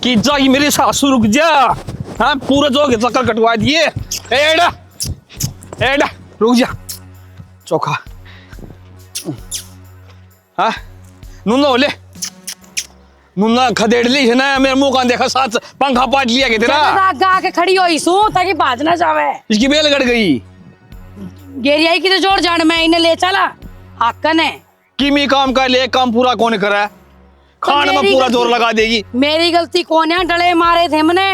कि जागी मेरी सासू रुक जा। हाँ पूरा जो चक्कर कटवा दिए। एड़ा एड़ा रुक जा चौखा। हाँ नुना ले नुना खदेड़ ली है ना। मेरे मुंह का देखा साथ पंखा पाट लिया के तेरा। आगे के खड़ी हुई सू ताकि भाज ना जावे। इसकी बेल गड़ गई। गेरियाई की तो जोड़ जान मैं इन्हें ले चला हाकन है। किमी काम का ले काम पूरा कौन करा है? खान में पूरा जोर लगा देगी। मेरी गलती कौन है? डले मारे थे मने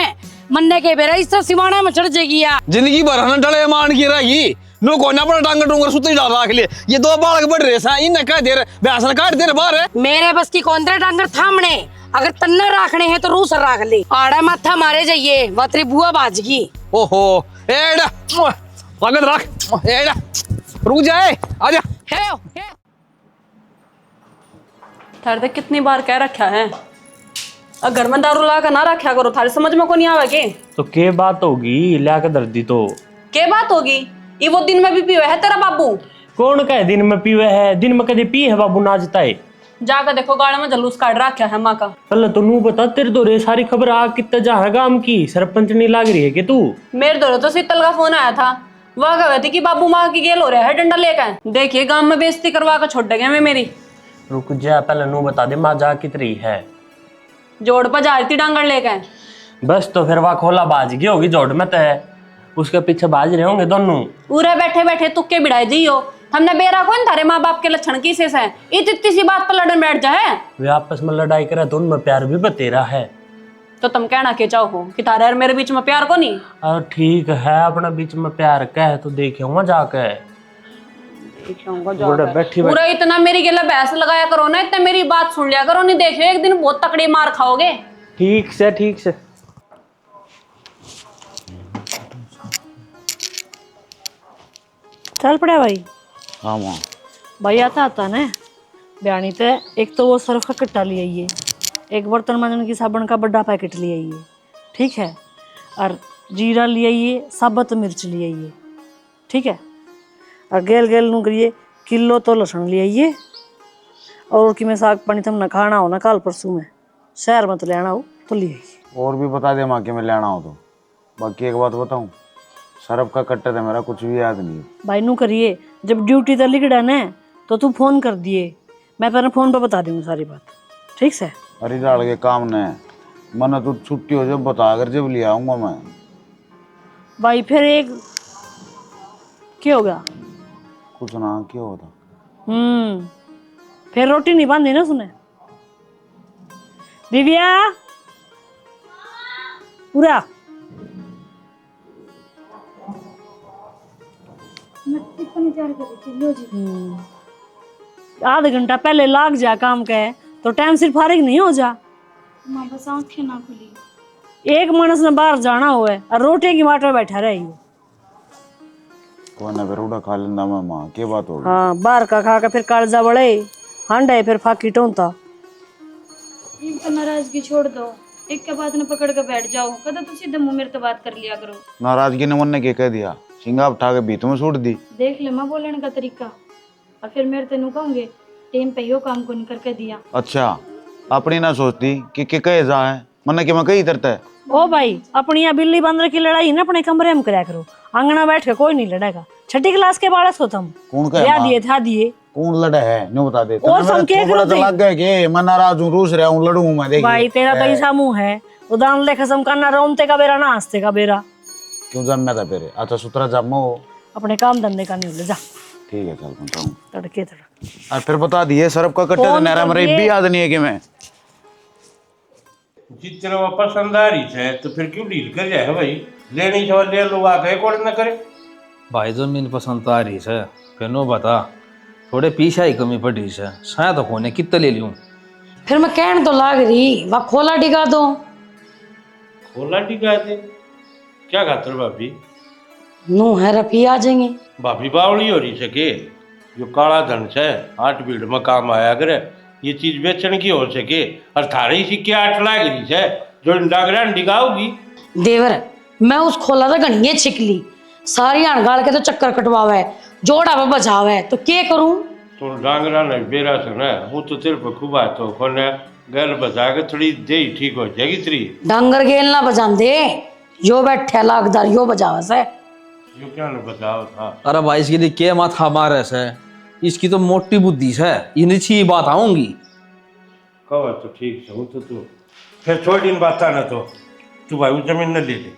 मन्ने के बेरा इस सिवाना में चढ़ जाएगी या जिंदगी भर हन डले मान की रही। नो को ना पर डांगर डूंगर सुते डाल रख ले। ये दो बालक बढ़ रहे हैं इन कह दे रहे भैंस काट दे रहे बाहर है। मेरे बस की कौन तेरे डांगर थामने अगर तन्ना रखने हैं तो रूस रख ले। आड़ा माथा मारे जाइए वतरी बुआ बाजगी। ओहो एड़ा अगर रख एड़ा रुक जाए आजा। थारे तो कितनी बार कह रखा है घर में दारू ला कर ना रखा करो। थारे समझ में को नहीं आवे के? तो के बात होगी ला के दर्दी तो के बात होगी? ये वो दिन में भी पीवे है तेरा बाबू? कौन कहे दिन में पीवे है? दिन में कदे पी है बाबू नाचता है। जाकर देखो गाड़ी में जलूस काट रखा है माँ का। पहले तो नू बता तेरे दौरे सारी खबर आ कितना जा है गांव की सरपंच नहीं लाग रही है कि तू? मेरे दौरे तो शीतल का फोन आया था। वह कह थी कि बाबू माँ की गेल हो रहा है डंडा लेकर। देखिए गांव में बेइज्जती करवा कर छोड़ गए मैं मेरी। रुक जा पहले नू बता दे माँ जा कितनी है? जोड़ पर जा रही थी डांगर लेकर। बस तो फिर वह खोला बाज गई होगी जोड़ में तय उसके पीछे बाज रहे होंगे दोनों। उरे बैठे बैठे तुक्के बिड़ाई दी हो। हमने बेरा कौन थारे माँ बाप के लक्षण किसे से इतनी सी बात पर लड़न बैठ जाए। वे आपस में लड़ाई करे तो उनमें प्यार भी बतेरा है। तो तुम कहना के चाहो कि थारे और मेरे बीच में प्यार को नहीं? ठीक है अपना बीच में प्यार कह तो देखे वहां जाके बैठी पूरा इतना मेरी गला बहस लगाया करो ना। इतना मेरी बात सुन लिया करो। नहीं देखियो एक दिन बहुत तकड़ी मार खाओगे। ठीक से चल पड़ा भाई। हाँ माँ भाई आता ना बयानी ते एक तो वो सर्फ का कट्टा ले आइए। एक बर्तन मांजने की साबुन का बड़ा पैकेट ले आइए। ठीक है और जीरा ले आइए साबुत मिर्च ले आइए। ठीक है और गेल गेल नू करिए किलो तो लहसुन ले आइए। और कि मैं साग पानी तुम न खाना हो ना काल परसों में शहर में तो लेना हो तो ले आइए। और भी बता दे माँ के मैं लेना हो तो। बाकी एक बात बताऊँ सरफ का कट्टा था मेरा कुछ भी याद नहीं। भाई नू करिए जब ड्यूटी तो लिख डाने तो तू फोन कर दिए मैं तेरे फोन पर बता दूंगी सारी बात। ठीक से अरे डाल के काम न मन तू छुट्टी हो जब बता कर जब ले आऊंगा मैं। भाई फिर एक क्या हो गया? कुछ ना क्या होता। फिर रोटी नहीं बांधी ना सुने। दिव्या पूरा आधा घंटा पहले लाग जा काम के तो टाइम सिर्फ फारिग नहीं हो जा। माँ बस आँखें ना खुली। एक मानस ने बाहर जाना हुआ है और रोटी की माट में बैठा रही हो। कौन है फिर उड़ा खा लेना मैं माँ क्या बात होगी? हाँ बाहर का खा के फिर कालजा बड़े हांडा है फिर फाकी टोंता। एक तो नाराजगी छोड़ दो एक के बात ने पकड़ के बैठ जाओ। कदा तो सीधे मुंह मेरे तो बात कर लिया करो। नाराजगी ने मन ने क्या कह दिया? सिंगा उठा के बीत में सूट दी। देख ले माँ बोलने का तरीका और फिर मेरे तेनू कहूँगे टेम पे यो काम को नहीं करके दिया। अच्छा अपनी ना सोचती कि कहे जा है मन के मैं कही तरता है। ओ भाई अपनी यहाँ बिल्ली बंदर की लड़ाई ना अपने कमरे में कराया करो। आंगना बैठ के कोई नहीं लड़ेगा। छठी क्लास के बालक हो तुम। कौन कहे दिए था दिए कौन लड़ा है न बता दे। और सब क्या करो तो लग गए कि मैं नाराज हूँ रूस रहा हूँ लड़ूंगा मैं। देख भाई तेरा पैसा मुंह है उदान ले खसम करना रोमते का बेरा ना हंसते का बेरा। क्यों जम था फिर? अच्छा सुतरा जम हो अपने काम धंधे का नहीं ले जा। ठीक है चल बताऊँ तड़के और फिर बता दिए सरफ का कट्टे तो नहरा मेरा भी याद नहीं है कि मैं जितना वो पसंद आ रही है तो फिर क्यों डील कर जाए भाई? लेनी चाहिए ले लो आके कौन न करे। भाई जमीन पसंद आ रही है फिर नो बता थोड़े पीछा ही कमी पड़ी है शायद होने कितना ले लूं। फिर मैं कहने तो लाग रही वह खोला डिगा दो। खोला टिका दे क्या खातर भाभी? नू है रफी आ जाएंगे। भाभी बावड़ी हो रही सके जो काला धन से 8 भीड़ में काम आया करे ये चीज बेचने की हो सके और थारे ही सिक्के 8 लाख रही है जो डागरा डिगाओगी। देवर मैं उस खोला था घनिए छिकली सारी अणगाड़ के तो चक्कर कटवावे जोड़ा में बचावे तो क्या करूं? तो डांगरा ने बेरा से ना वो तो तेरे पर खूब तो कोने गल बजा के थोड़ी दे ठीक हो जाएगी तेरी। डांगर गेल ना बजांदे, यो बैठे लागदार यो बजावा से। यो क्या न बताओ था। अरे भाई इसके लिए क्या माथा मारे से, इसकी तो मोटी बुद्धि से, ये नीची बात आऊंगी। कहो तो ठीक से हूँ तो तू फिर छोड़ इन बात ना तो तू भाई वो जमीन न ले ले।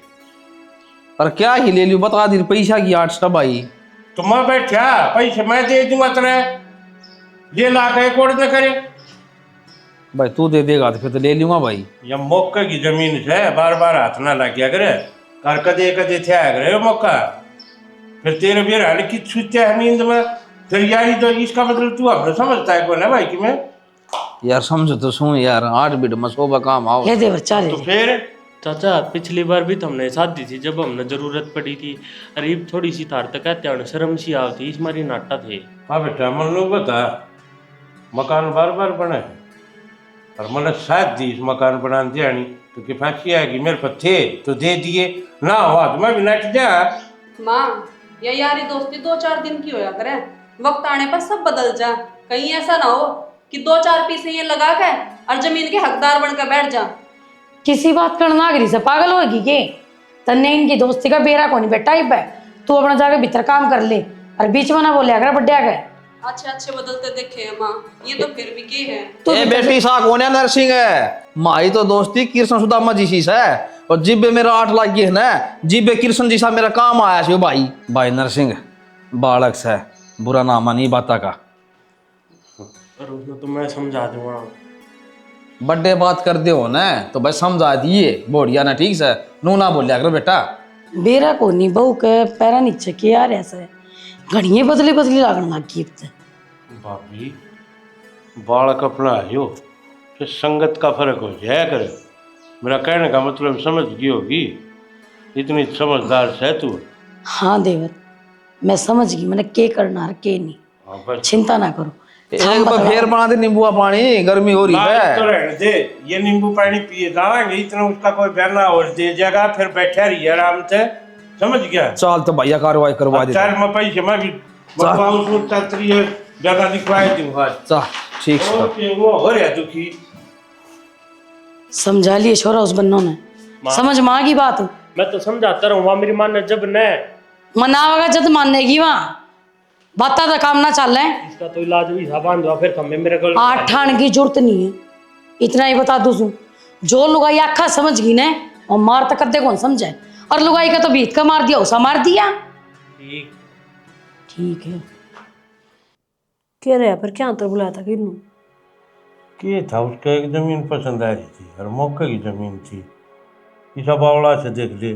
अरे क्या ही ले लियो, बता दी पैसा की 8 भाई। तो मैं बैठा पैसे मैं दे दूंगा तेरे, ये ला के कोड न करे। भाई तू दे देगा तो फिर तो ले लूंगा भाई। या मौके की जमीन से बार बार हाथ ना लग गया करे, कर कदे कदे थे करे यो मौका। फिर तेरे भी हाल की छूते है नींद में, फिर यारी तो इसका मतलब तू अपने समझता है को ना भाई कि मैं यार समझो तो सुन यार, 8 बीट में 100 काम आओ। ले दे बच्चा ले तो दे। फिर चाचा पिछली बार भी तो हमने शादी थी जब हमने जरूरत पड़ी थी, अरे थोड़ी सी तार तक कहते हैं शर्म सी आवती इस मारी नाटा थे। हाँ बेटा मन लोग बता मकान बार बार बने और मैंने साथ दी इस मकान बनाने दियानी तो किफायती आएगी मेरे पर थे तो दे दिए ना हुआ तो मैं भी नट जा। माँ या यारी दोस्ती 2-4 दिन की होया करे, वक्त आने पर सब बदल जा। कहीं ऐसा ना हो कि 2-4 पैसे ये लगा के और जमीन के हकदार बनकर बैठ जा। किसी बात कर नागरी से पागल होगी के? तन्ने इनकी दोस्ती का बेरा कोनी बेटा ही पे, तू अपना जाके भीतर काम कर ले और बीच में ना बोले अगर बड्डे गए। अच्छे अच्छे बदलते देखे हैं माँ, ये तो फिर भी के है। ए बेटी सा कौन है नरसिंह है, माई तो दोस्ती कृष्ण सुदामा जी सी है, और जिब्बे मेरा 8 लाख की है ना, जिब्बे कृष्ण जी सा मेरा काम आया से भाई। भाई नरसिंह बालक से बुरा नामा नहीं बाता का, और उसमें तो मैं समझा दूंगा। बड्डे बात कर दे हो ना तो भाई समझा दिए बोढ़िया ना, ठीक से नू ना बोलिया करो बेटा। बेरा कोनी बहू के पैरा नीचे के यार ऐसे घड़िए बदली बदली लागन लग गई। भाभी बालक अपना आयो फिर संगत का फर्क हो जाया करे। मेरा कहने का मतलब समझ गई होगी, इतनी समझदार है तू। हाँ देवर मैं समझ गई, मैंने के करना है के नहीं, हाँ बस चिंता ना करो। एक बार फिर बना दे नींबू पानी, गर्मी हो रही लाइट तो है। रहने दे, ये नींबू पानी पिए डालेंगे इतना उसका कोई बहना और दे जाएगा फिर बैठा रही आराम से, समझ गया। चल तो भैया कार्रवाई करवा दे। चार में पैसे मैं भी बकवाऊ सूट चातरी है ज्यादा दिखवाए दूंगा। चल ठीक है। ओके वो हो रहा दुखी। समझा लिए छोरा उस बन्नों ने, समझ माँ की बात। मैं तो समझाता रहूँ वहाँ मेरी माँ ने जब न मनावेगा जब मानेगी वहाँ, बाता तो काम ना चल रहे। इसका तो इलाज हुई था बांध फिर थम्बे मेरे को 8 ठाण की जरूरत नहीं है, इतना ही बता दूँ। जो लुगाई आखा समझ गई ने और मार तक कद्दे कौन समझे, और लुगाई का तो बीत का मार दिया उसा मार दिया। ठीक ठीक है कह रहे पर क्या अंतर बुलाया था किन्नू? ये था उसका एक जमीन पसंद आ रही थी और मौके की जमीन थी, इसा बावड़ा से देख ले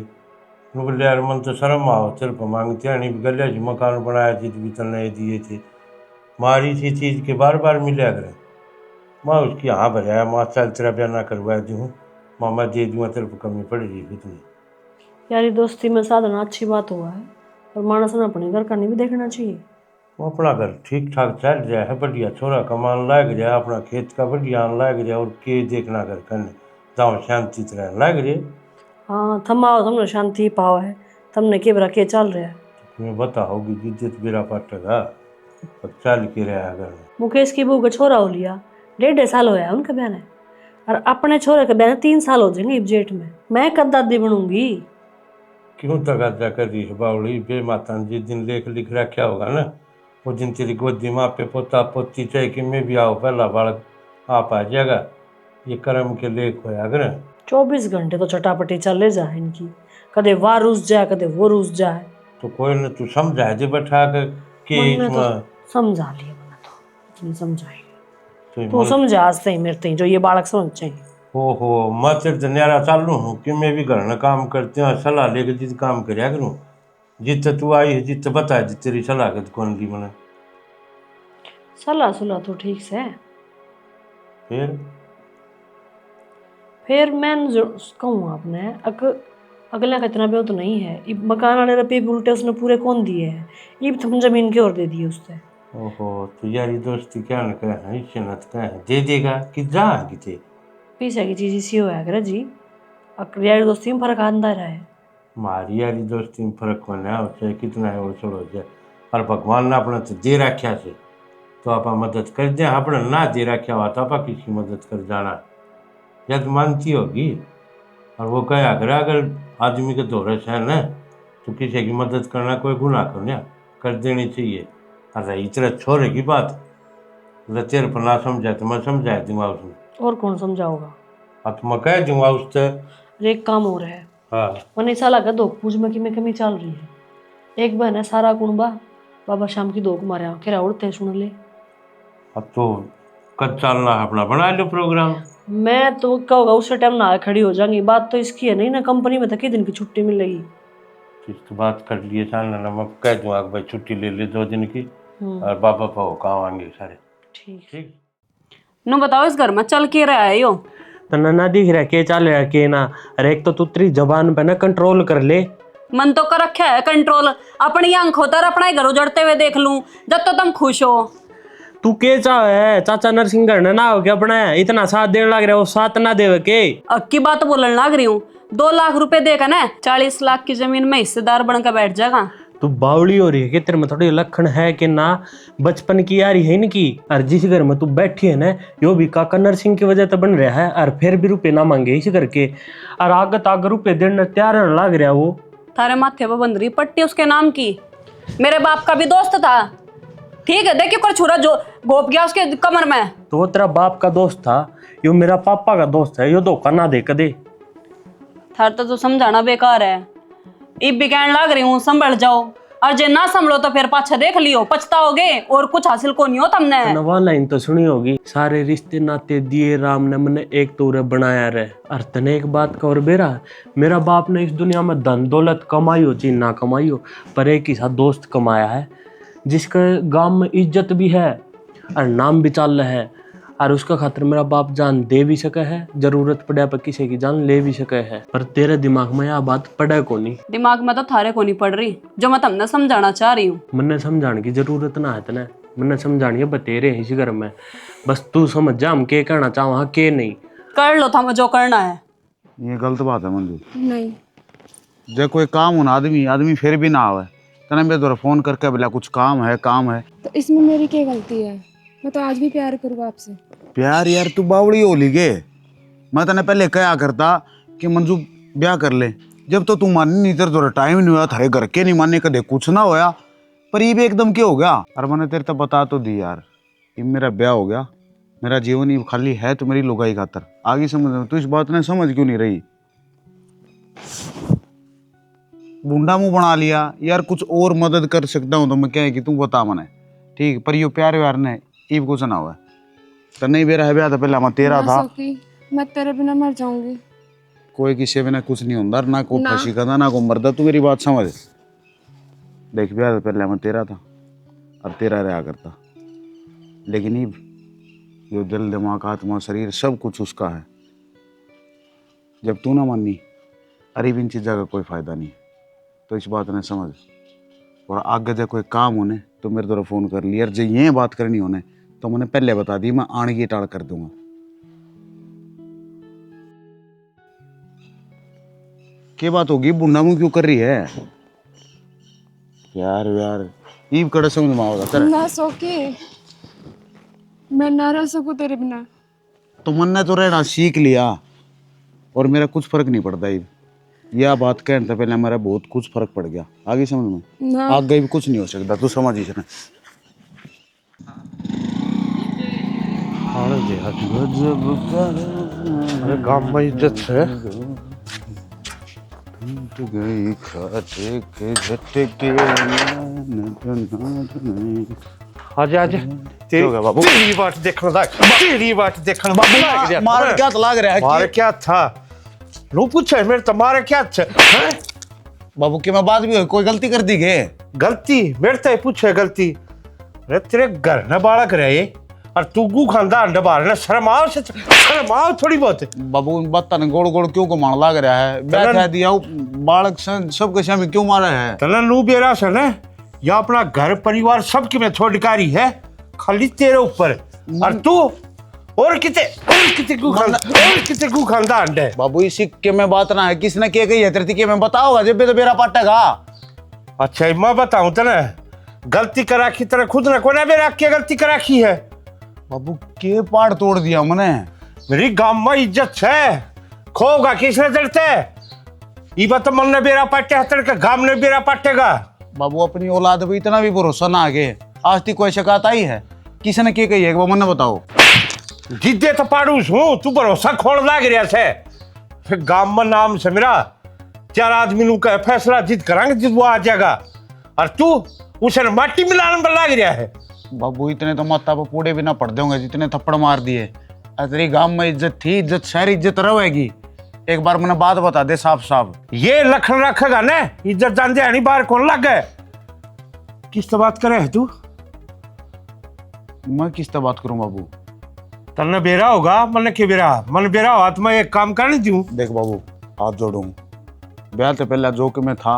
बोले यार मन तो शर्म आओ तेरे को मांगते हैं नहीं गलिया जी मकान बनाया थी तो भी तने दिए थे मारी सी चीज़ के बार बार मिला करें। मैं उसकी हाँ भराया माँ चल तेरा ब्याह ना करवा दूँ मामा दे दूँगा तेरे को कमी पड़ रही कितनी। यारी दोस्ती में साधना अच्छी बात हुआ है, पर मानस ने अपने घर का नहीं भी देखना चाहिए। वो अपना घर ठीक ठाक चल रहा है, बढ़िया छोरा कमान लाग रहा अपना खेत का बढ़िया लाग रहा और के देखना कर करने जाओ शांति तरह लाग रहे। हाँ थमाओ तुमने शांति पाओ है, तुमने के बरा के चल रहा है। तुम्हें बताओगी जिद्दत बेरा पाटेगा अब चल के रहा घर में। मुकेश की बहू का छोरा हो लिया, 1.5 साल होया है उनका बहन है, और अपने छोरे के बहन 3 साल हो जाएंगे जेठ में। मैं कब दादी बनूंगी? क्यों तगादा कर रही है बावड़ी बे माता ने जिस दिन लेख लिख रखा होगा ना वो दिन तेरी गोदी माँ पे पोता पोती चाहे कि मैं भी आओ पहला बालक आप आ जाएगा, ये कर्म के लेख होया अगर 24 घंटे तो चटापटी चले जाए इनकी, कदे वाह रूस जाए कदे वो रूस जाए। तो कोई न तू समझा दे बैठा कर के मैंने तो इसमें समझा लिया, मैंने तो इतनी समझाएंगे तो तू समझा आज से ही मेरे ते जो ये बालक समझ चाहिए। हो मैं तेरे तो न्यारा चालू हूँ कि मैं भी घर में काम करते हैं सलाह लेकर जित काम करया करूँ जित तू आई है जित बता जित तेरी सलाह के कौन दी मैंने सलाह सुला तो ठीक से फिर मैं कहूँ आपने अगला का इतना भी तो नहीं है, मकान वाले रुपये उल्टे उसने पूरे कौन दिए हैं, ये तुम जमीन के और दे दिए उससे। ओहो तो यारी दोस्ती क्या न कहे इससे न कहे दे देगा कि जा थे पीछे की चीज इसी होया करे जी, यारी दोस्ती में फर्क आंदा रहा है। मारी यारी दोस्ती में फर्क होना है चाहे कितना है वो छोड़ो जाए और भगवान ने अपना तो दे रखा से तो आप मदद कर दे। आपने ना दे रखा हुआ तो आप किसकी मदद कर जाना, जब मानती होगी। और वो कहा अगर आदमी के दोरस है ना तो किसी की मदद करना कोई गुनाह कर देनी चाहिए। और रही तरह छोरे की बात, तेरे पर ना समझा तो मैं समझा दूंगा उसमें। और कौन समझाओगा? अब तो मैं कह दूंगा उससे। अरे एक काम हो रहा है, हाँ मैंने ऐसा लगा दो पूज में की में कमी चल रही है। एक बहन है सारा कुणबा, बाबा शाम की 2 को मारे आंखें उड़ते सुन ले। अब तो कद चलना है अपना, बना लो प्रोग्राम। मैं तो क्या होगा उस टाइम ना खड़ी हो जाऊंगी। बात तो इसकी है नहीं ना, कंपनी में तो कितने दिन की छुट्टी मिलेगी। किस बात कर लिए साल ना, मैं कह दूंगा भाई छुट्टी ले ले 2 दिन की, और बाबा पाओ काम आएंगे सारे। ठीक ठीक। नु बताओ इस घर में चल के रहा है यो? तना ना दिख रहा के चल रहा के ना। अरे एक तो तू तेरी जबान पे ना कंट्रोल कर ले। मन तो कर रखा है कंट्रोल, अपनी आंखों तर अपना ही घर उजड़ते हुए देख लूं जब तो तुम खुश हो। तू के चाह है चाचा नरसिंह घर ने ना हो के अपना इतना साथ देने लग रहा है, वो साथ ना देवे के। अब की बात बोलने लग रही हूँ। 2 लाख रुपए देकर ना 40 लाख की जमीन में हिस्सेदार बनकर बैठ जाएगा। तू बावली हो रही है कि तेरे में थोड़ी लक्षण है कि ना, बचपन की यारी है इनकी। और जिस घर में तू बैठी है ना, यो भी काका नरसिंह की वजह से बन रहा है, और फिर भी रुपए ना मांगे इस घर के, और आगे तक रुपए देने तैयार होने लग रहा वो। थारे माथे पर बंद रही पट्टी उसके नाम की। मेरे बाप का भी दोस्त था, ठीक है, देखिए कोई छुरा जो गोप गया उसके कमर में। तो वो तेरा बाप का दोस्त था, यो मेरा पापा का दोस्त है, यो धोखा ना दे कदे। थार तो समझाना बेकार है। इब भी कहने लग रही हूँ संभल जाओ, और जे ना संभलो तो फिर पाछा देख लियो, पछताओगे और कुछ हासिल को नहीं हो तुमने। नवा लाइन तो सुनी होगी, सारे रिश्ते नाते दिए राम ने मने एक तोरे बनाया रे। और तने एक बात का और बेरा, मेरा बाप ने इस दुनिया में धन दौलत कमाई हो चाहे ना कमाई हो, पर एक ही साथ दोस्त कमाया है, जिसके गांव में इज्जत भी है और नाम भी चल रहा है। और उसका खातिर मेरा बाप जान दे भी सके है, जरूरत पड़े पर किसी की जान ले भी सके है। पर तेरे दिमाग में यह बात पड़े को नहीं। दिमाग में तो थारे को नहीं पड़ रही, जो मैं तुमने समझाना चाह रही हूँ। मन्ने समझाने की जरूरत ना है तने, मन्ने समझानी है बतेरे हैं इस घर में। बस तू समझ जा हम के कहना चाहो हाँ के नहीं। कर लो था जो करना है। ये गलत बात है मंजू। नहीं, जब कोई काम हो ना आदमी फिर भी ना आवे, कहना मेरे द्वारा फोन करके बोला कुछ काम है तो इसमें मेरी क्या गलती है? मैं तो आज भी प्यार करूँगा आपसे। प्यार यार तू बावड़ी हो ली गे। मैं तने पहले कहा करता कि मंजू ब्याह कर ले, जब तो तू मानी नहीं, तेरे द्वारा टाइम नहीं हुआ, थारे घर के नहीं माने, कदे कुछ ना होया, पर ये भी एकदम क्या हो गया। और मैंने तेरे तो बता तो दी यार, ये मेरा ब्याह हो गया, मेरा जीवन ही खाली है तो मेरी लुगाई खातर। आगे समझ, तू इस बात ने समझ क्यों नहीं रही? बूंदा मुंह बना लिया यार, कुछ और मदद कर सकता हूँ तो मैं क्या है कि तू बता मने, ठीक, पर यो प्यार व्यार ने ईब कुछ ना हुआ तो नहीं। मेरा है ब्याह तो पहले मैं तेरा था, मैं तेरे बिना मर जाऊंगी। कोई किसी बिना कुछ नहीं होता, ना कोई फंसी का ना कोई मरदा। तू मेरी बात समझ, देख ब्याह तो पहले मैं तेरा था और तेरा रहा करता, लेकिन ईब यो दिल दिमाग आत्मा शरीर सब कुछ उसका है। जब तू ना मानी, अरे इन चीज़ों का कोई फायदा नहीं, तो इस बात ने समझ। और आगे जब कोई काम होने तो मेरे द्वारा फ़ोन कर लिया, और जब ये बात करनी होने तो मैंने पहले बता दी, मैं आने की टाल कर दूंगा। क्या बात होगी, बुढ़ा मुँह क्यों कर रही है यार? यार ईब कड़े समझ में आओगा तेरे। ना सोके, मैं ना रह सकूं तेरे बिना। तो मैंने तो रहना सीख लिया और मेरा कुछ फर्क नहीं पड़ता। ईब यह बात कहने से पहले मेरा बहुत कुछ फर्क पड़ गया, आगे समझ में। ना आगे भी कुछ नहीं हो सकता, तू समझ ही ना। अरे गांव में इज्जत है। गई खाते के झट्टे के आजा आजा, तेरी बात देखना था, तेरी बात देखना। बाबू मार क्या लाग रहा है? मारे क्या था? लो पूछे मेरे तुम्हारे क्या था? बाबू की मैं बात भी हो, कोई गलती कर दी गे? गलती मेरे से पूछे गलती? अरे तेरे घर न बालक रहे और तू गु खानदा अंडा बार शर्माओ से, शर्माओ थोड़ी बहुत। बाबू बत्ता ने गोड़ गोड़ क्यों को मार लाग रहा है? बैठा दिया बालक सबके सामने क्यों मारा है? तला नू बेरा से ना, या अपना घर परिवार सबके में छोड़कारी है, खाली तेरे ऊपर। और तू और किते गु खानदा अंडा है। बाबू इसी के में बात ना है, किसने क्या कही है तेरे के में बताओगा जब भी तो बेरा पाटेगा। अच्छा मैं बताऊं तो ना, गलती करा की तरह खुद न कोने में रख के गलती करा की है। बाबू के पाड़ तोड़ दिया मैंने। मेरी गांव में इज्जत है, खोगा किसने चढ़ते ये बात मन ने बेरा पाटे हतर का गांव ने बेरा पाटेगा। बाबू अपनी औलाद पे इतना भी भरोसा ना आगे, आज तक कोई शिकायत आई है? किसने के कही है वो मन बताओ। जिद्दे तो पाड़ूस हूँ, तू भरोसा खोल लाग रहा से। फिर गांव में नाम से मेरा 4 आदमी का फैसला जिद करांगे, जिद वो आ जाएगा और तू उसे माटी मिलाने में लाग रहा है। बाबू इतने तो माता पे पूड़े भी ना पड़ दोगे जितने थप्पड़ मार दिए। तेरी गांव में इज्जत थी, इज्जत सारी इज्जत रहेगी। एक बार मैंने बात बता दे साफ साफ। ये लखन रखेगा ना, इज्जत जान दे नहीं बाहर कौन लग गए। किस तो बात करे है तू? मैं किस तरह बात करूं बाबू? तन्ने बेरा होगा, मन के बेरा, मन बेरा हो तो मैं एक काम करने दूं। देख बाबू हाथ जोड़ूं, ब्याह से पहले जो कि मैं था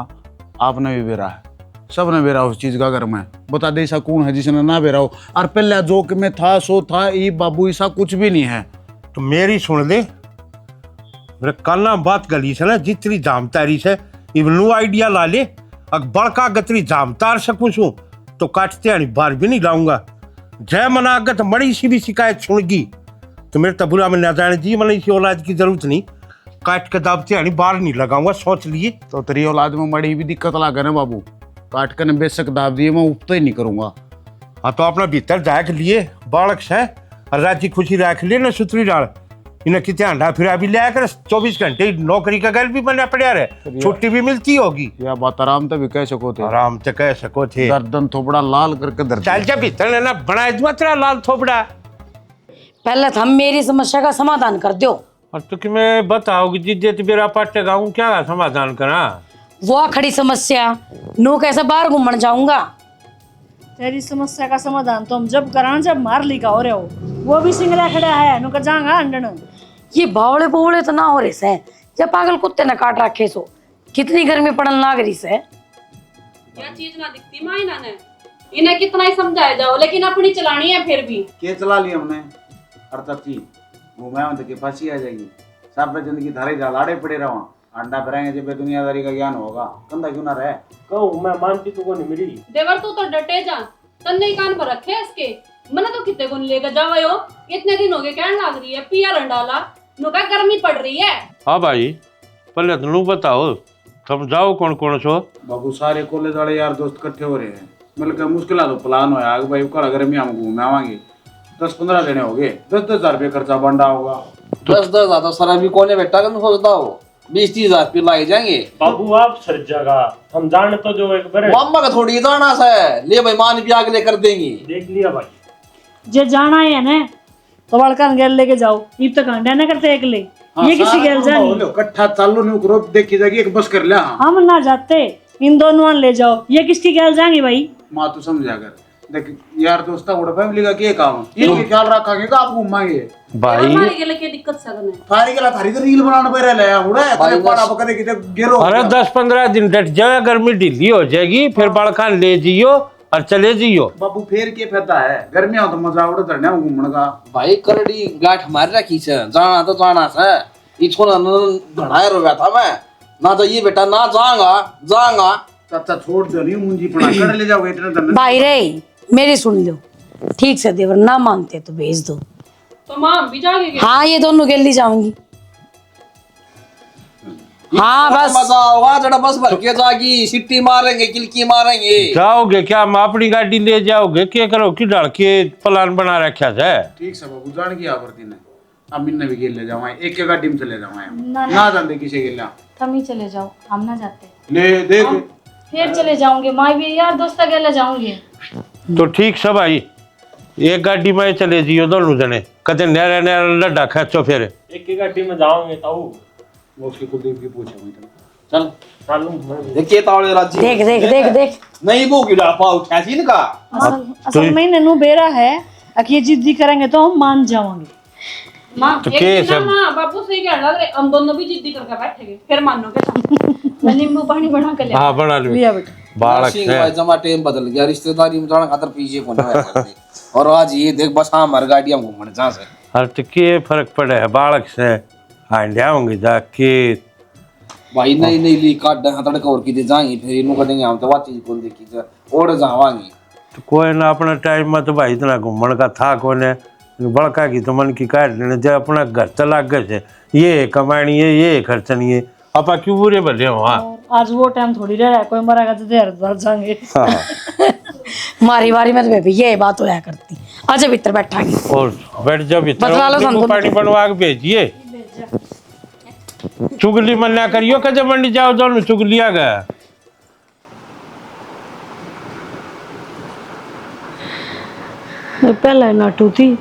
आपने भी बेरा है, सबने बेरा उस चीज का घर में। बता दे ऐसा कौन है जिसने ना बेरा हो? और पहले जो कि मैं था सो था, ये बाबू ऐसा कुछ भी नहीं है। तो मेरी सुन ले, मेरे काना बात गली से ना जितनी जामतारी से इवनू आइडिया ला ले। अगर बड़का गतरी जामतार से पूछूं तो काटते आनी बार भी नहीं लाऊंगा। जय मनागत मड़ी सी भी शिकायत सुनगी तो मेरे तबुरा में न जाने जी, मैंने इसी औलाद की जरूरत नहीं, काट के दाबते आनी बाहर नहीं लगाऊंगा, सोच लिए। तो तेरी औलाद में मड़ी भी दिक्कत लगा ना बाबू, काट कर बेशक दाब दिए मैं उपता ही नहीं करूंगा। हाँ तो अपना भीतर जाए के लिए बालक है और राजी खुशी रख लिए ना सुतरी डाल। इन्हें कितने अंडा फिर भी लिया कर, 24 घंटे नौकरी का घर भी बना पड़ा रहे, छुट्टी भी मिलती होगी। या बात आराम तो भी कह सको थे, आराम से कह सको थे। गर्दन थोपड़ा लाल करके दर्द। चल जा भीतर ना बना दूंगा तेरा लाल थोपड़ा। पहले तो हम मेरी समस्या का समाधान कर दो। और तो कि मैं बताओगी जिद्दे तो मेरा पाटेगा हूँ, क्या समाधान करा? वो खड़ी समस्या नो कैसे बाहर घूमने जाऊंगा। तेरी समस्या का समाधान तो हम जब करान जब मार ली का हो रहे हो, वो भी सिंगला खड़ा है नुका जांगा अंडन। ये बावले बोवले तो ना हो रहे से, या पागल कुत्ते ने काट रखे सो। कितनी गर्मी पड़न लाग रही से। क्या चीज ना दिखती माँ इन्होंने, इन्हें कितना ही समझाया जाओ लेकिन अपनी चलानी है फिर भी। के चला लिया हमने और चाची घूमे तो के फांसी आ जाएगी। सब पे जिंदगी धारे जालाड़े पड़े रहो, अंडा भरेंगे जब दुनियादारी का ज्ञान होगा, कंधा क्यों ना रहे। कहूँ मैं मानती तो को नहीं मेरी। देवर तू तो डटे जा, तन्ने ही कान पर रखे इसके। मना तो कितने को लेकर जाओ, इतने दिन हो गए कहने लग रही है पिया रंडाला, नुका गर्मी पड़ रही है। हाँ भाई पहले तो बताओ समझाओ कौन कौन सो। बाबू सारे कॉलेज वाले यार दोस्त इकट्ठे हो रहे हैं, मतलब मुश्किल तो प्लान होया भाई कल अगर मैं हम घूमे आवांगे 10-15 दिन हो गए, 10-10 हजार रुपये खर्चा बंडा होगा। 10-10 हजार तो सर अभी कोने बैठा कर सोचता हो, 20-30 हजार रुपये लाए जाएंगे। बाबू आप सर जगह हम जान तो जो एक बार मामा का थोड़ी जाना सा है, ले भाई मान भी आगे ले कर देंगे। देख लिया भाई, जे जाना है ना तो बड़का गेल लेके जाओ, इब तक अंडा ना करते एक ले। ये किसी गेल जानी इकट्ठा चालू नहीं करो, देखी जाएगी एक बस कर लिया। हम ना जाते, इन दोनों ले जाओ, ये किसकी गेल जाएंगी भाई? माँ तू समझा कर देख यार दोस्ता उड़ा फैमिली का क्या काम है, ये ख्याल रखांगे का आप घुमाएंगे भाई हमारे के लिए क्या दिक्कत से तने? थारी के थारी तो रील बनाने पे रह लिया उड़ा है तेरे पाड़ा पकड़े कि गिरो। अरे 10-15 दिन डट जाए, गर्मी ढीली हो जाएगी, फिर बड़का ले जियो और चले जियो। बाबू फेर के फायदा है, गर्मियां तो मजा उड़ा चढ़ने में घूमने का। भाई करड़ी गाठ मार रखी से, जाना तो जाना से। इछो ना घड़ाए रोया था मैं, ना जाइए बेटा ना जाऊंगा। चाचा छोड़ दो नहीं मुंजी पड़ा कर ले जाओगे इतने दिन। भाई रे मेरी सुन लो, ठीक से देवर ना मानते तो भेज दो। तो माँ भी जाएगी? हाँ ये दोनों गेली जाऊंगी। हाँ बस मजा होगा जरा, बस भर के जागी, सिट्टी मारेंगे किलकी मारेंगे। जाओगे क्या? हम अपनी गाड़ी ले जाओगे, क्या करो कि डर के प्लान बना रखा जाए। ठीक है बाबू जान की आवर्ती ने अब मिन्ने भी गेल ले जाओ, एक एक गाड़ी में चले जाओ ना जानते किसे गेला। तुम ही चले जाओ, हम ना जाते। ले देख फिर चले जाऊंगे, मैं भी यार दोस्त गेला जाऊंगी। तो ठीक सब भाई, एक गाड़ी में चले जियो दोनों जने, कदे नहरा नहरा लड्डा खींचो फिर। एक ही गाड़ी में जाओगे तो वो उसकी कुलदीप की पूछे चल चालू। देखिए तावड़े राजी देख नहीं वो गिरा पाओ छासी इनका। असल में ननू बेरा है, अब ये जिद्दी करेंगे तो हम मान जाओगे। माँ तो एक के दिन ना सब- माँ बापू से क्या लग रहे, हम दोनों भी जिद्दी करके बैठेंगे, फिर मानोगे। मैं नींबू पानी बना कर ले। हाँ बना लो लिया बेटा। बालक है। जमा टाइम बदल गया, रिश्तेदारी में जाना खातर पीछे को नहीं रह सकते। और आज ये देख बस हाँ हमारी गाड़ियां घूमने जहाँ से अरे तो के फर्क पड़े है, बालक से हांडिया होंगे जाके। भाई नहीं नहीं ली काट हाथ तड़का और की दे जाएंगे फिर इनु करेंगे हम तो वा चीज कौन देखी जा और जावांगे। तो कोई ना अपना टाइम में तो भाई इतना घूमने का था कोने बड़का की तो मन की काट लेने जब अपना घर चला गए ये कमानी है ये खर्चनी है अपा क्यों बुरे बने वहाँ। आज वो टाइम थोड़ी रह रहा है, कोई मरेगा तो हरिद्वार जाएंगे। मारी बारी में तो बेबी ये बात होया करती। अच्छा भीतर बैठा की और बैठ जा भीतर बतला लो देखो संतो। पानी बनवा के भेजिए। चुगली मन ना करियो कजे मंडी जाओ दोनों चुगलिया गया। पहला नाटू थी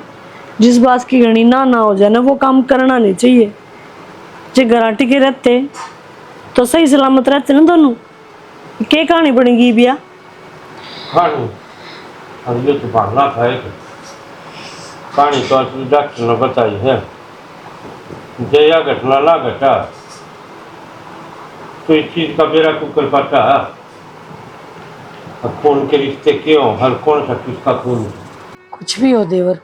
जिस बात की गणी ना हो जाए ना वो काम करना नहीं चाहिए। जो गारंटी के रहते तो सही सलामत रहते ना दोनों। क्या कहानी बनेगी बिया? कहानी अब ये तो बहाना था एक कहानी तो असली डॉक्टर ने बताई है। जया घटना ना घटा तो इस चीज का मेरा कुकर पता है। अब खून के रिश्ते क्यों हर कौन सा किसका खून। कुछ भी हो देवर,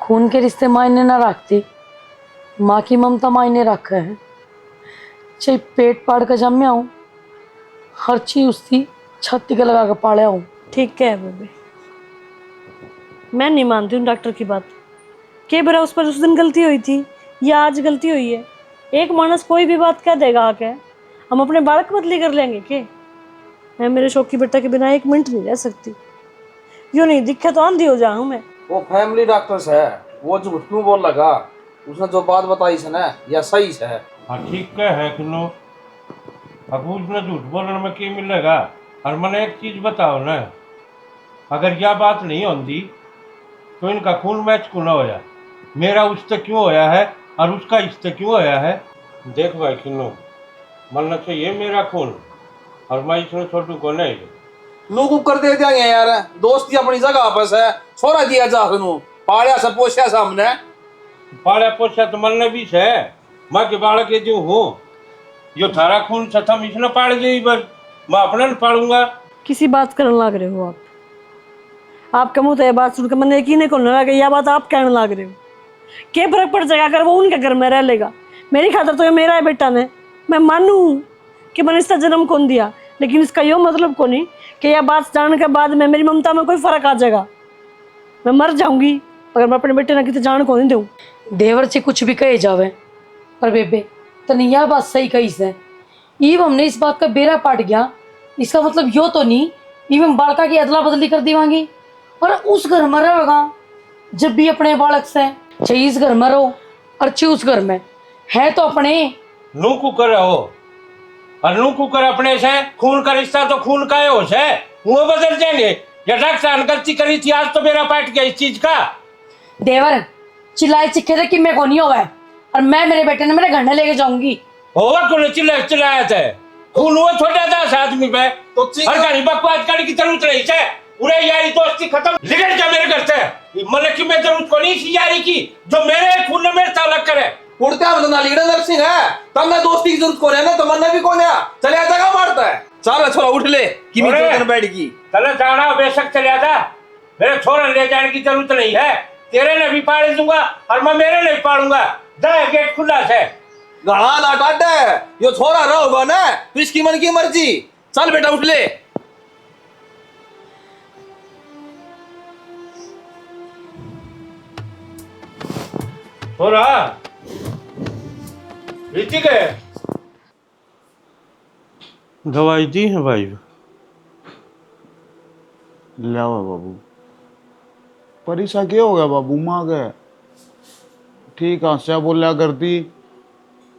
खून के रिश्ते मायने ना रखते, माँ की ममता मायने रखा है। चाहे पेट पाड़ कर जम्या हूँ, हर चीज उसकी छत्ती के लगा कर पाड़ा हूँ। ठीक है बेबे, मैं नहीं मानती हूँ डॉक्टर की बात। के बरा उस पर उस दिन गलती हुई थी या आज गलती हुई है? एक मानस कोई भी बात कह देगा आके, हम अपने बालक बदली कर लेंगे के? मैं मेरे शौक की बेटा के बिना एक मिनट नहीं रह सकती। यूँ नहीं दिखा तो आंधी हो जाऊँ मैं। वो फैमिली डॉक्टर है, वो झूठ क्यों बोल लगा? उसने जो बात बताई है ना या सही है। हाँ ठीक है कि नो अब उसने झूठ बोलने में क्या मिलेगा। और मैंने एक चीज बताओ ना, अगर यह बात नहीं होती तो इनका खून मैच क्यों ना होया। मेरा उससे क्यों होया है और उसका इससे क्यों होया है। देख भाई किन्नो मरना चाहिए मेरा खून और मैं इसमें छोटू को नहीं। लोग कर दे देंगे यार, दोस्ती अपनी जगह पर है। छोड़ा दिया जा सुनू पाड़िया से पोछया सामने पाड़ा पोछा तो मरने भी है। माँ के बालक के जो हूँ यो थारा खून से थम इसने पाड़ गई बस मैं अपना नहीं पाड़ूंगा। किसी बात करने लग रहे हो आप? आपका मुंह तो ये बात सुनकर मैंने यकीन नहीं करने लगा। यह बात आप कहने लग रहे हो। क्या फर्क पड़ जाएगा अगर वो उनके घर में रह लेगा? मेरी खातर तो ये मेरा है बेटा ने। मैं मानू कि मैंने इसका जन्म कौन दिया, लेकिन इसका यो मतलब को नहीं कि यह बात जानने के बाद में मेरी ममता में कोई फर्क आ जाएगा। मैं मर जाऊंगी अगर मैं अपने बेटे ने किसी जान को नहीं दूँ। देवर से कुछ भी कहे जावे, पर बेबे तने यह बात सही कही से। ईव हमने इस बात का बेरा पाट गया, इसका मतलब यो तो नहीं ईव हम बालका की अदला बदली कर देवांगे और उस घर में रहेगा। जब भी अपने बालक से चाहे इस घर में रहो और चाहे उस घर में है तो अपने नू कुकर हो और नू कुकर अपने से खून का रिश्ता तो खून का है होश है वो बदल जाएंगे। या डॉक्टर गलती करी थी आज तो मेरा पाट गया इस चीज का। देवर चिल्लाए चिखे थे कि मैं कौन हुआ है और मैं मेरे बेटे ने मेरे घर में लेके जाऊंगी। और तूने चिल्लाया था खून हुआ छोटा था आदमी पे तो हर कहानी बकवास करने की जरूरत नहीं है। पूरे यारी दोस्ती खत्म निकल जा मेरे घर से। मतलब कि मैं जरूरत को नहीं थी यारी की जो मेरे खून में मेरे ताल्लुक करे। उड़ते हम तो लीडर नरसिंह है तब मैं दोस्ती की जरूरत कौन है ना तो मन भी कौन है। चले जगह मारता है चल छोरा उठ ले कि मैं बैठ गई। चले जाना बेशक चले जा मेरे छोरा ले जाने की जरूरत नहीं है। तेरे ने भी पाड़ दूंगा और मैं मेरे नहीं पाड़ूंगा। जाए गेट खुला है घड़ा ना काट यो छोरा रहोगा ना तो इसकी मन की मर्जी। चल बेटा उठ ले। छोरा ऋतिक है दवाई दी है भाई। लावा बाबू परीक्षा क्या हो गया बाबू माँ गए ठीक हंसा बोलिया करती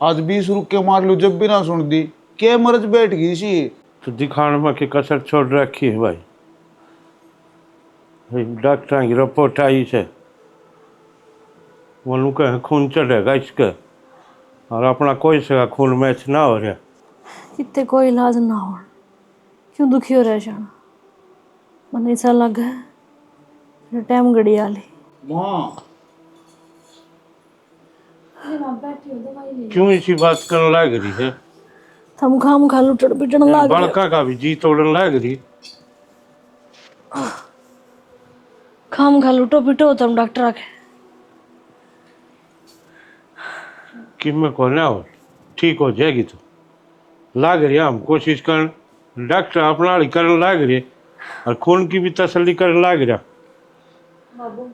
आज 20 रुक के मार लू जब भी ना सुन दी क्या मर्ज बैठ गई सी। तो दिखाने में की कसर छोड़ रखी है भाई। डॉक्टर की रिपोर्ट आई से बोलूँ कहीं खून चढ़ेगा इसका और अपना कोई सा खून मैच ना हो रहा। इतने कोई इलाज ना हो क्यों दुखी हो रहा जाना? मन ऐसा लग है टाइम गड़ी आली माँ क्यों इसी बात करने लग रही है? थम खाम खा लुटड़ पिटन लाग रहे हो। बड़का का भी जी तोड़ने लग रही। खाम खा लुटो पिटो तुम डॉक्टर आके कि मैं को ना हो ठीक हो जाएगी तो लाग रहे हम कोशिश कर, डॉक्टर अपना हाल करने लाग रहे और खून की भी तसल्ली करने लाग रहा। बाबू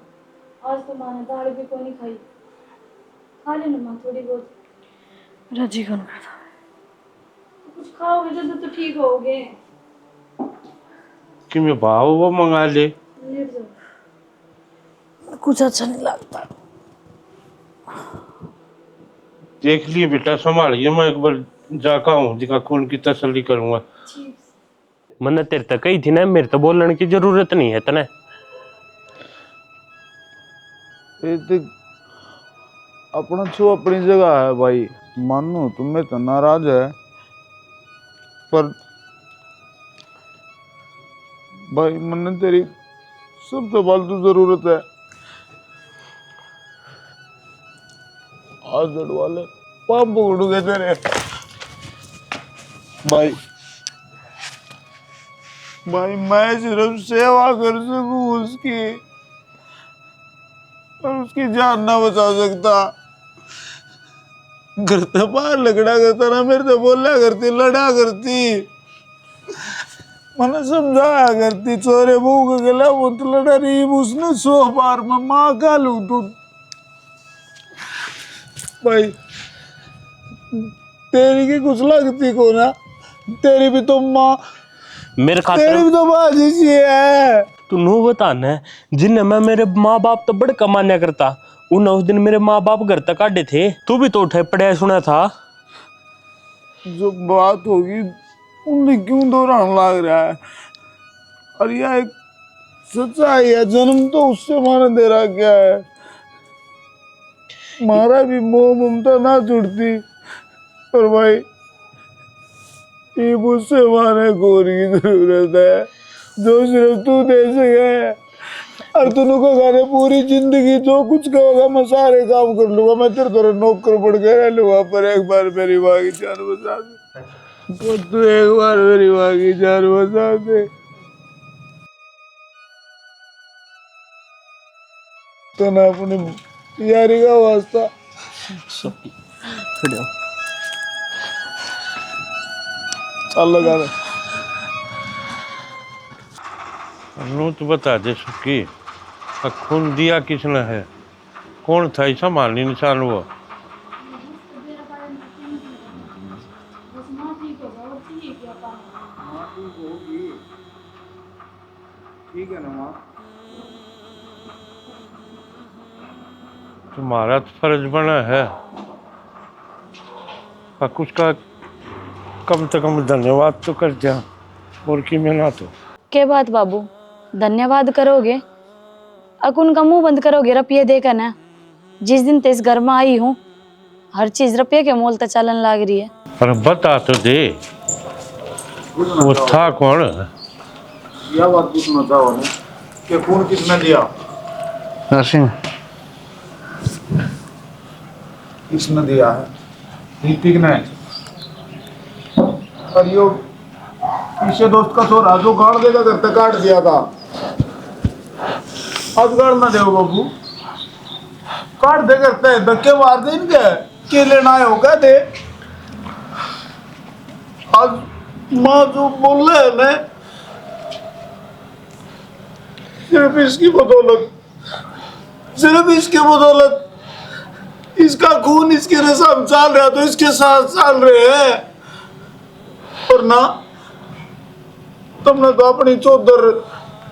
आज तो माँ ने दाल भी कोई नहीं खाई, खा लेना माँ थोड़ी बहुत। राजी कौन करता कुछ खाओगे तो ठीक होगे। कि मैं भाव वो मंगा ले। लेट जाओ। कुछ अच्छा नहीं लगता। देख लिए बेटा, संभालिए, मैं एक बार जाका हूँ दिखा खून की तसल्ली करूंगा। मैंने तेरे तक कही थी ना, मेरे तो बोलने की जरूरत नहीं है तने। ये देख, अपना छो अपनी जगह है भाई, मानो तुम्हें तो नाराज है, पर भाई मैंने तेरी सब तो फालतू जरूरत है। आज वाले पाप पकड़ोगे तेरे भाई। भाई मैं सिर्फ सेवा कर सकूं उसकी, और उसकी जान ना बचा सकता। घर से बाहर लगड़ा करता ना, मेरे से बोला करती, लड़ा करती, मैंने समझाया करती, चोरे भूख गला वो तो लड़ा रही उसने 100 बार, मैं माँ का लू तू। भाई तेरी की कुछ लगती को ना, तेरी भी तो माँ, मेरे तेरी खातिर भी तो माँ जैसी है। तू नू बता न, जिन्हें मैं मेरे माँ बाप तो बड़का मान्या करता, उन उस दिन मेरे माँ बाप घर तक काटे थे, तू भी तो उठे पड़े सुना था। जो बात होगी उन्हें क्यों दोहराने लग रहा है? और यह एक सच्चाई है, जन्म तो उससे माना दे रहा क्या है? मारा भी मोह ममता ना छुड़ती, और भाई ये मुझसे माने गोर की जरूरत है, जो सिर्फ तू दे सके। और तूने को गाने पूरी जिंदगी जो कुछ कहोगा मैं सारे काम कर लूंगा, मैं तेरे तरह नौकर पड़ के रह लूंगा, पर एक बार मेरी माँ की जान बचा दे, तो तू एक बार मेरी माँ की जान बचा दे। तो ना अपनी यारी का वास्ता चल लगा दे। नू तो बता दे सुखी, खून दिया किसने है, कौन था ऐसा मालनी निशान वो? बस माँ ठीक हो जाओ, और चाहिए क्या पानी? माँ ठीक होगी, ठीक है ना माँ? तुम्हारा तो फर्ज बना है, पर कुछ का कम से कम धन्यवाद तो कर दिया, और की मैं ना तो। के बात बाबू, धन्यवाद करोगे? अकुन का मुंह बंद करोगे रुपये देकर ना? जिस दिन ते इस घर में आई हूँ, हर चीज रुपये के मोल तक चलन लाग रही है। पर बता तो दे, वो था कौन? यह बात पूछना चाहो ना कि खून किसने दिया? नरसिंह, किसने दिया है? दीपिक ने। और यो पीछे दोस्त का छोरा जो गाड़ देगा घर तक काट दिया था, आज गाड़ ना दे बाबू, काट दे करते हैं धक्के मार दे इनके, के लेना आए हो क्या दे? आज माँ जो बोल रहे हैं ना, सिर्फ इसकी बदौलत, सिर्फ इसके बदौलत, इसका खून इसके नशा में चल रहा तो इसके साथ चल रहे हैं, और ना तुमने तो अपनी चौधर,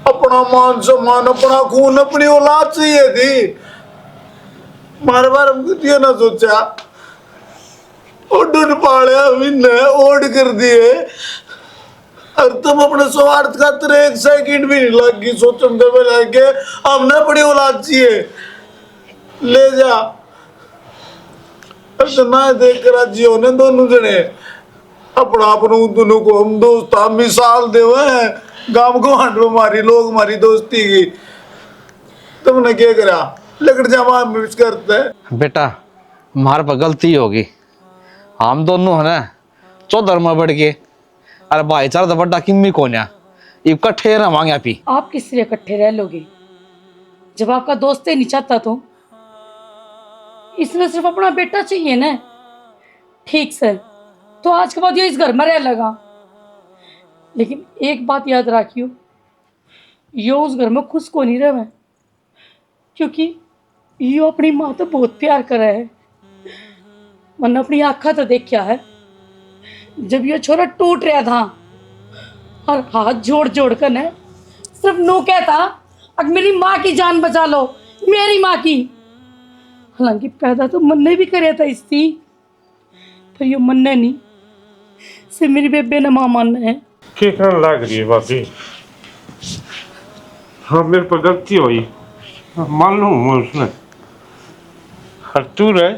अपना मान सम्मान, अपना खून, अपनी औलाद चाहिए थी, मारे बार ये ना सोचा, ओड पाले विन्ने ओड कर दिए, और तुम अपने स्वार्थ खातिर एक सेकंड भी नहीं लगी सोचने में लगे हमने अपनी औलाद चाहिए, ले जा। ना देख कर जियो ने दोनों जने अपना अपनों दोनों को हम दोस्त हम मिसाल देवे हैं, गांव गवांड में मारी लोग मारी दोस्ती की, तुमने क्या करा? लकड़ जमा मिर्च करते बेटा हमारे पर गलती होगी, हम दोनों है ना चौधर में बढ़ के, अरे भाईचारा तो बड़ा किम्मी कोन्या, इकट्ठे रवांगे आप ही। आप किस लिए इकट्ठे रह लोगे जब आपका दोस्त ही नहीं चाहता? तो इसने सिर्फ अपना बेटा चाहिए ना? ठीक सर, तो आज के बाद ये इस घर में रह लगा। लेकिन एक बात याद रखियो, यो उस घर में खुश को नहीं रहे, क्योंकि यो अपनी माँ तो बहुत प्यार करे है। मन अपनी आँखा तो देख क्या है, जब ये छोरा टूट रहा था और हाथ जोड़ जोड़ कर ने सिर्फ नो कहता, अब मेरी माँ की जान बचा लो, मेरी माँ की। हालांकि पैदा तो मन ने भी करे था इसकी, पर ये मन ने नहीं, सिर्फ मेरी बेबे ने माँ मानना है। क्या कहने लग रही है भाभी? हाँ मेरे पर गलती हुई, मालूम है उसने। और तू रहे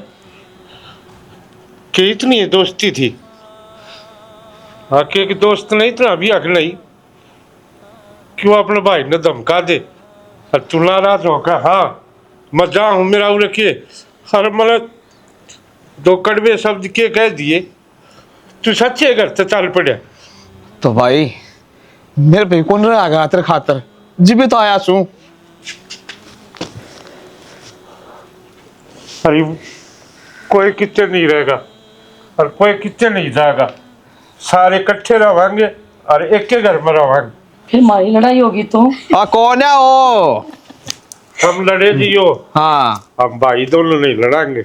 कि इतनी दोस्ती थी, आके एक दोस्त नहीं इतना भी हक नहीं क्यों अपने भाई ने धमका दे और तू नाराज होकर हाँ मैं जा हूँ मेरा उड़ के, और मतलब 2 कड़वे शब्द के कह दिए, तू सच्चे घर से चल पड़े। तो भाई मेरे भाई कौन रहा आगा तेरे खातर, जी भी तो आया सू। अरे कोई कितने नहीं रहेगा और कोई कितने नहीं जाएगा, सारे इकट्ठे रहेंगे और एक के घर में रहेंगे। फिर हमारी लड़ाई होगी तो कौन है वो? हम लड़े जियो, हाँ हम भाई दोनों नहीं लड़ाएंगे।